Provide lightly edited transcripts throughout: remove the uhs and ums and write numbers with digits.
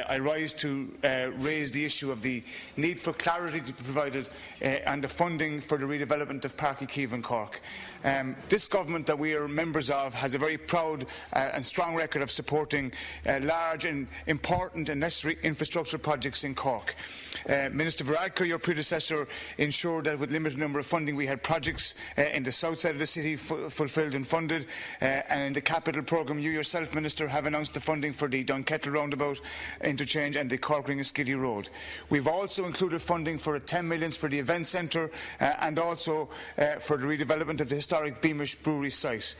I rise to raise the issue of the need for clarity to be provided and the funding for the redevelopment of Pairc Ui Chaoimh in Cork. This government that we are members of has a very proud and strong record of supporting large and important and necessary infrastructure projects in Cork. Minister Varadkar, your predecessor, ensured that with limited number of funding we had projects in the south side of the city fulfilled and funded, and in the capital programme you yourself, Minister, have announced the funding for the Dunkettle roundabout interchange and the Cork Ring and Skiddy Road. We've also included funding for 10 million for the event centre and also for the redevelopment of the historic Beamish Brewery site.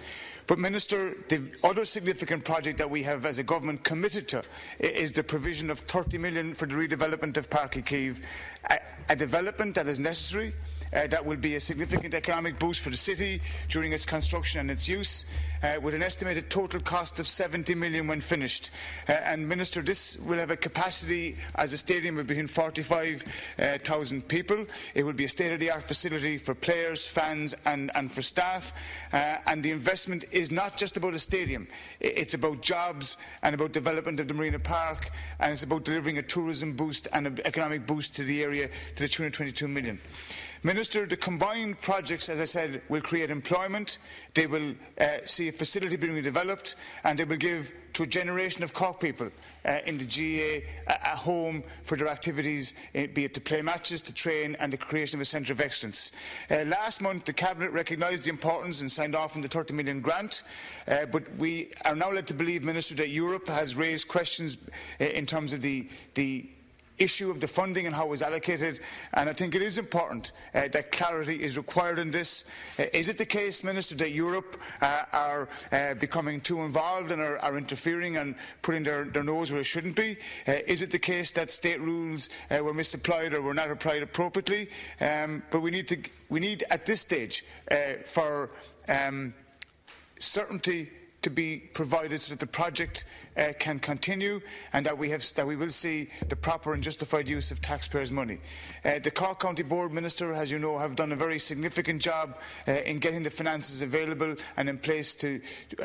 But, Minister, the other significant project that we have as a government committed to is the provision of 30 million for the redevelopment of Pairc Ui Chaoimh, a development that is necessary, that will be a significant economic boost for the city during its construction and its use, with an estimated total cost of 70 million when finished. And, Minister, this will have a capacity as a stadium of between 45,000 people. It will be a state-of-the-art facility for players, fans and for staff. And the investment is not just about a stadium. It's about jobs and about development of the Marina Park, and it's about delivering a tourism boost and an economic boost to the area to the tune of 22 million. Minister, the combined projects, as I said, will create employment, they will see a facility being developed, and they will give to a generation of Cork people in the GA a home for their activities, be it to play matches, to train, and the creation of a centre of excellence. Last month, the Cabinet recognised the importance and signed off on the 30 million grant, but we are now led to believe, Minister, that Europe has raised questions in terms of the issue of the funding and how it was allocated, and I think it is important that clarity is required in this. Is it the case, Minister, that Europe are becoming too involved and are interfering and putting their nose where it shouldn't be? Is it the case that state rules were misapplied or were not applied appropriately? But we need at this stage for certainty to be provided so that the project can continue and that we will see the proper and justified use of taxpayers' money. The Cork County Board, Minister, as you know, have done a very significant job in getting the finances available and in place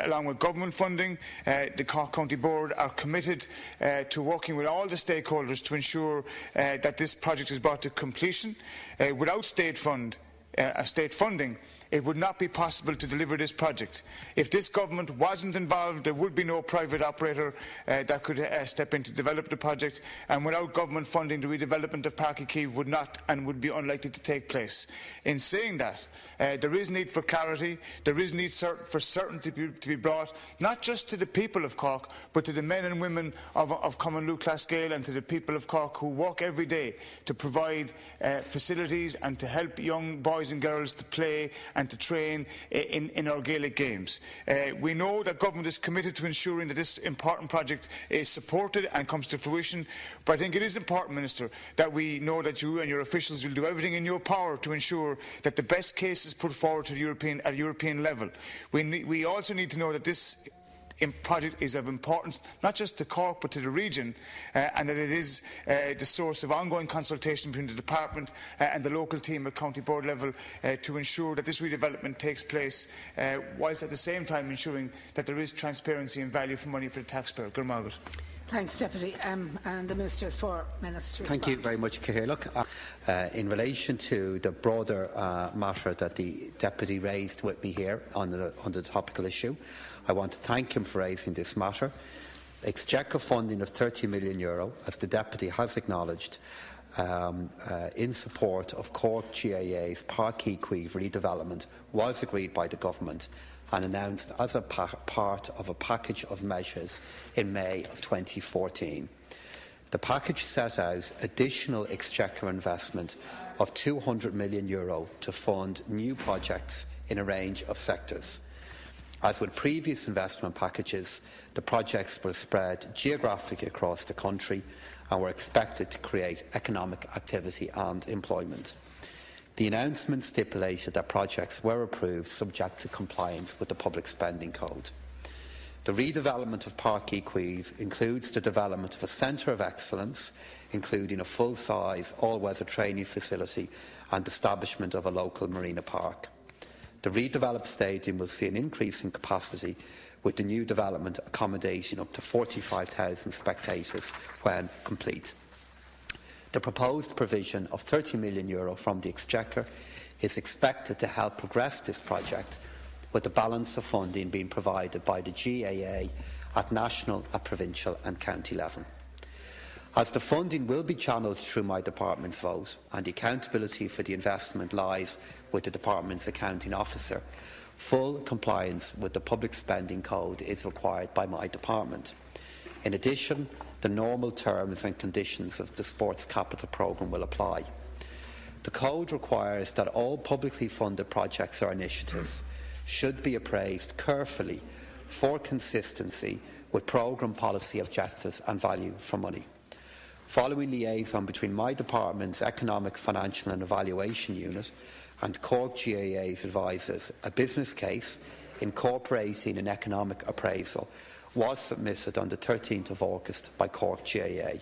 along with government funding. The Cork County Board are committed to working with all the stakeholders to ensure that this project is brought to completion. Without state funding, it would not be possible to deliver this project. If this government wasn't involved, there would be no private operator that could step in to develop the project, and without government funding, the redevelopment of Pairc Ui Chaoimh would be unlikely to take place. In saying that, there is need for clarity, there is need for certainty to be brought, not just to the people of Cork, but to the men and women of Common Luke Classgale and to the people of Cork who work every day to provide facilities and to help young boys and girls to play and to train in our Gaelic games. We know that government is committed to ensuring that this important project is supported and comes to fruition, but I think it is important, Minister, that we know that you and your officials will do everything in your power to ensure that the best case is put forward to at European level. We also need to know that this project is of importance not just to Cork but to the region, and that it is the source of ongoing consultation between the department and the local team at county board level to ensure that this redevelopment takes place whilst at the same time ensuring that there is transparency and value for money for the taxpayer. Good morning. Thanks, Deputy. And the Ministers for minutes to respond. Thank you very much, Cathaoirleach. In relation to the broader matter that the Deputy raised with me here on the topical issue, I want to thank him for raising this matter. Exchequer funding of €30 million, as the Deputy has acknowledged, in support of Cork GAA's Pairc Ui Chaoimh redevelopment was agreed by the Government and announced as a part of a package of measures in May of 2014. The package set out additional Exchequer investment of €200 million to fund new projects in a range of sectors. As with previous investment packages, the projects were spread geographically across the country and were expected to create economic activity and employment. The announcement stipulated that projects were approved subject to compliance with the Public Spending Code. The redevelopment of Pairc Ui Chaoimh includes the development of a centre of excellence, including a full-size, all-weather training facility and establishment of a local marina park. The redeveloped stadium will see an increase in capacity with the new development accommodating up to 45,000 spectators when complete. The proposed provision of €30 million from the Exchequer is expected to help progress this project, with the balance of funding being provided by the GAA at national, at provincial and county level. As the funding will be channelled through my department's vote and the accountability for the investment lies with the department's accounting officer, full compliance with the Public Spending Code is required by my department. In addition, the normal terms and conditions of the Sports Capital Programme will apply. The Code requires that all publicly funded projects or initiatives should be appraised carefully for consistency with programme policy objectives and value for money. Following liaison between my department's Economic, Financial and Evaluation Unit and Cork GAA's advisers, a business case incorporating an economic appraisal was submitted on the 13th of August by Cork GAA.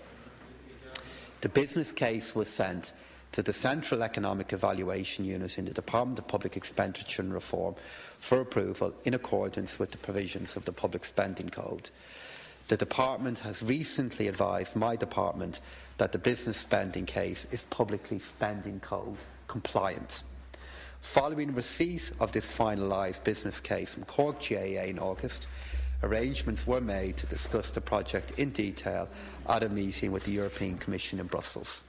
The business case was sent to the Central Economic Evaluation Unit in the Department of Public Expenditure and Reform for approval in accordance with the provisions of the Public Spending Code. The Department has recently advised my department that the business spending case is Publicly Spending Code compliant. Following receipt of this finalised business case from Cork GAA in August, arrangements were made to discuss the project in detail at a meeting with the European Commission in Brussels.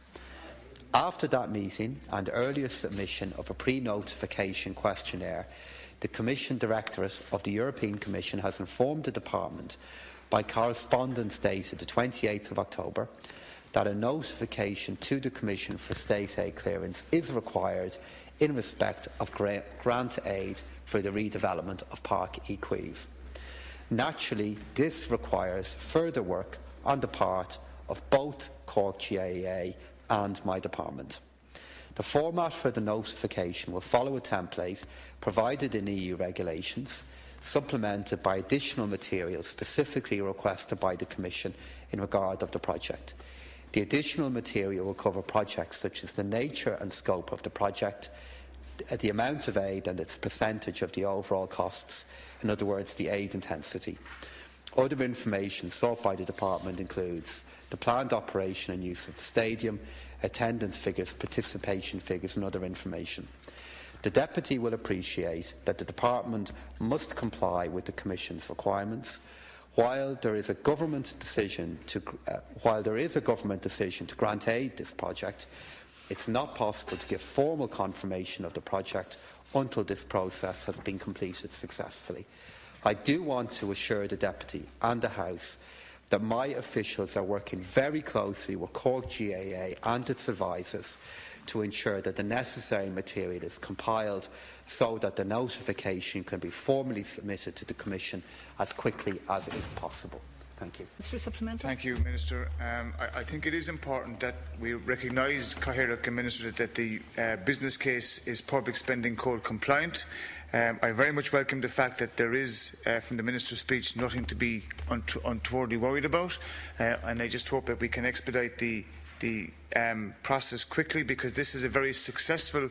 After that meeting and earlier submission of a pre-notification questionnaire, the Commission Directorate of the European Commission has informed the Department by correspondence dated the 28th of October that a notification to the Commission for State aid clearance is required in respect of grant aid for the redevelopment of Pairc Ui Chaoimh. Naturally, this requires further work on the part of both Cork GAA and my department. The format for the notification will follow a template provided in EU regulations, supplemented by additional material specifically requested by the Commission in regard of the project. The additional material will cover projects such as the nature and scope of the project, the amount of aid and its percentage of the overall costs, in other words, the aid intensity. Other information sought by the Department includes the planned operation and use of the stadium, attendance figures, participation figures and other information. The Deputy will appreciate that the Department must comply with the Commission's requirements. While there is a government decision to grant aid this project, it's not possible to give formal confirmation of the project until this process has been completed successfully. I do want to assure the Deputy and the House that my officials are working very closely with Cork GAA and its advisers to ensure that the necessary material is compiled so that the notification can be formally submitted to the Commission as quickly as is possible. Thank you. Mr. Supplemental. Thank you, Minister. I think it is important that we recognise, Pairc and Minister, that the business case is Public Spending Code compliant. I very much welcome the fact that there is, from the Minister's speech, nothing to be untowardly worried about, and I just hope that we can expedite the process quickly, because this is a very successful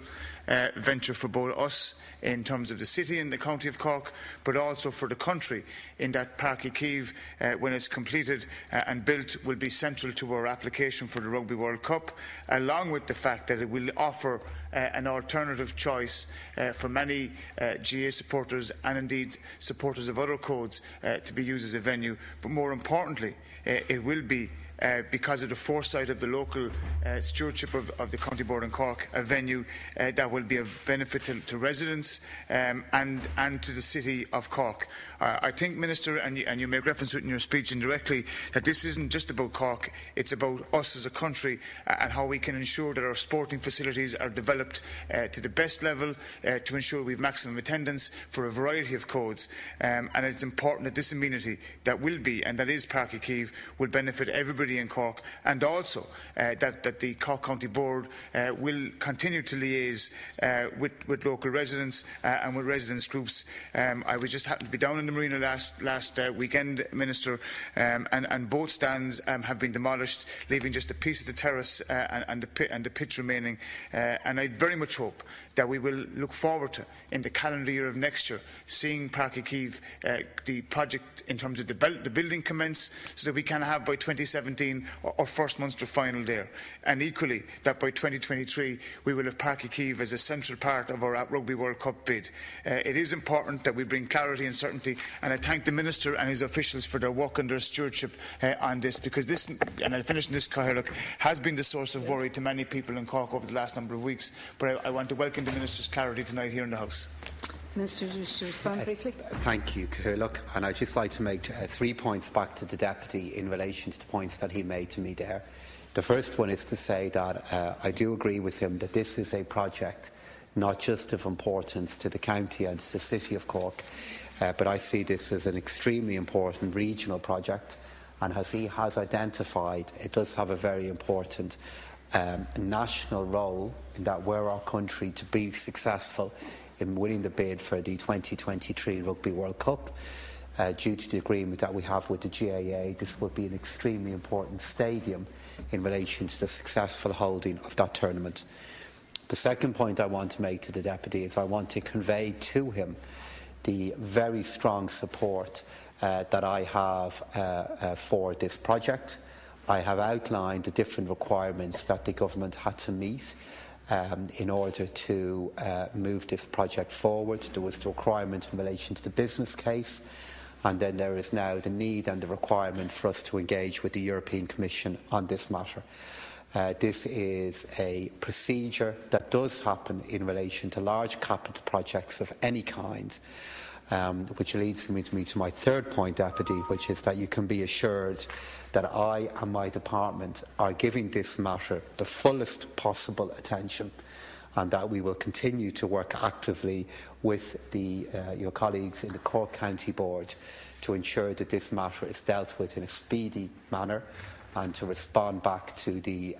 venture for both us in terms of the city and the county of Cork, but also for the country, in that Pairc Ui Chaoimh, when it's completed and built, will be central to our application for the Rugby World Cup, along with the fact that it will offer an alternative choice for many GA supporters and indeed supporters of other codes to be used as a venue. But more importantly, it will be because of the foresight of the local stewardship of the County Board in Cork, a venue that will be of benefit to residents and to the city of Cork. I think, Minister, and you made reference to it in your speech indirectly, that this isn't just about Cork, it's about us as a country and how we can ensure that our sporting facilities are developed to the best level to ensure we have maximum attendance for a variety of codes. And it's important that this amenity that will be, and that is Pairc Ui Chaoimh, will benefit everybody in Cork, and also that the Cork County Board will continue to liaise with local residents and with residents groups. I was just happened to be down in the marina last weekend, Minister, and both stands have been demolished, leaving just a piece of the terrace and the pitch remaining. And I very much hope that we will look forward to, in the calendar year of next year, seeing Pairc Ui Chaoimh, the project in terms of the building commence, so that we can have by 2017 our first Munster final there. And equally, that by 2023 we will have Pairc Ui Chaoimh as a central part of our Rugby World Cup bid. It is important that we bring clarity and certainty, and I thank the Minister and his officials for their work and their stewardship on this, because this, and I'll finish in this, Cathal, has been the source of worry to many people in Cork over the last number of weeks. But I want to welcome the Minister's clarity tonight here in the House. Minister, just to respond briefly. Thank you, Cathal. And I'd just like to make 3 points back to the Deputy in relation to the points that he made to me there. The first one is to say that I do agree with him that this is a project not just of importance to the county and to the city of Cork, but I see this as an extremely important regional project, and as he has identified, it does have a very important national role in that were our country to be successful in winning the bid for the 2023 Rugby World Cup, due to the agreement that we have with the GAA, this would be an extremely important stadium in relation to the successful holding of that tournament. The second point I want to make to the Deputy is I want to convey to him the very strong support that I have for this project. I have outlined the different requirements that the government had to meet in order to move this project forward. There was the requirement in relation to the business case, and then there is now the need and the requirement for us to engage with the European Commission on this matter. This is a procedure that does happen in relation to large capital projects of any kind, which leads me to my third point, Deputy, which is that you can be assured that I and my department are giving this matter the fullest possible attention, and that we will continue to work actively with your colleagues in the Cork County Board to ensure that this matter is dealt with in a speedy manner, and to respond back to the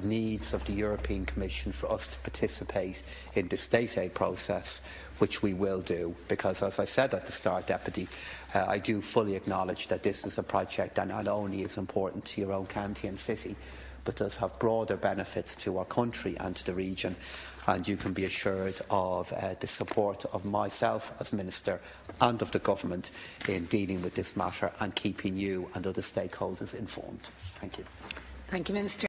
needs of the European Commission for us to participate in the state aid process, which we will do, because, as I said at the start, Deputy, I do fully acknowledge that this is a project that not only is important to your own county and city, but does have broader benefits to our country and to the region. And you can be assured of the support of myself as Minister and of the Government in dealing with this matter and keeping you and other stakeholders informed. Thank you. Thank you, Minister.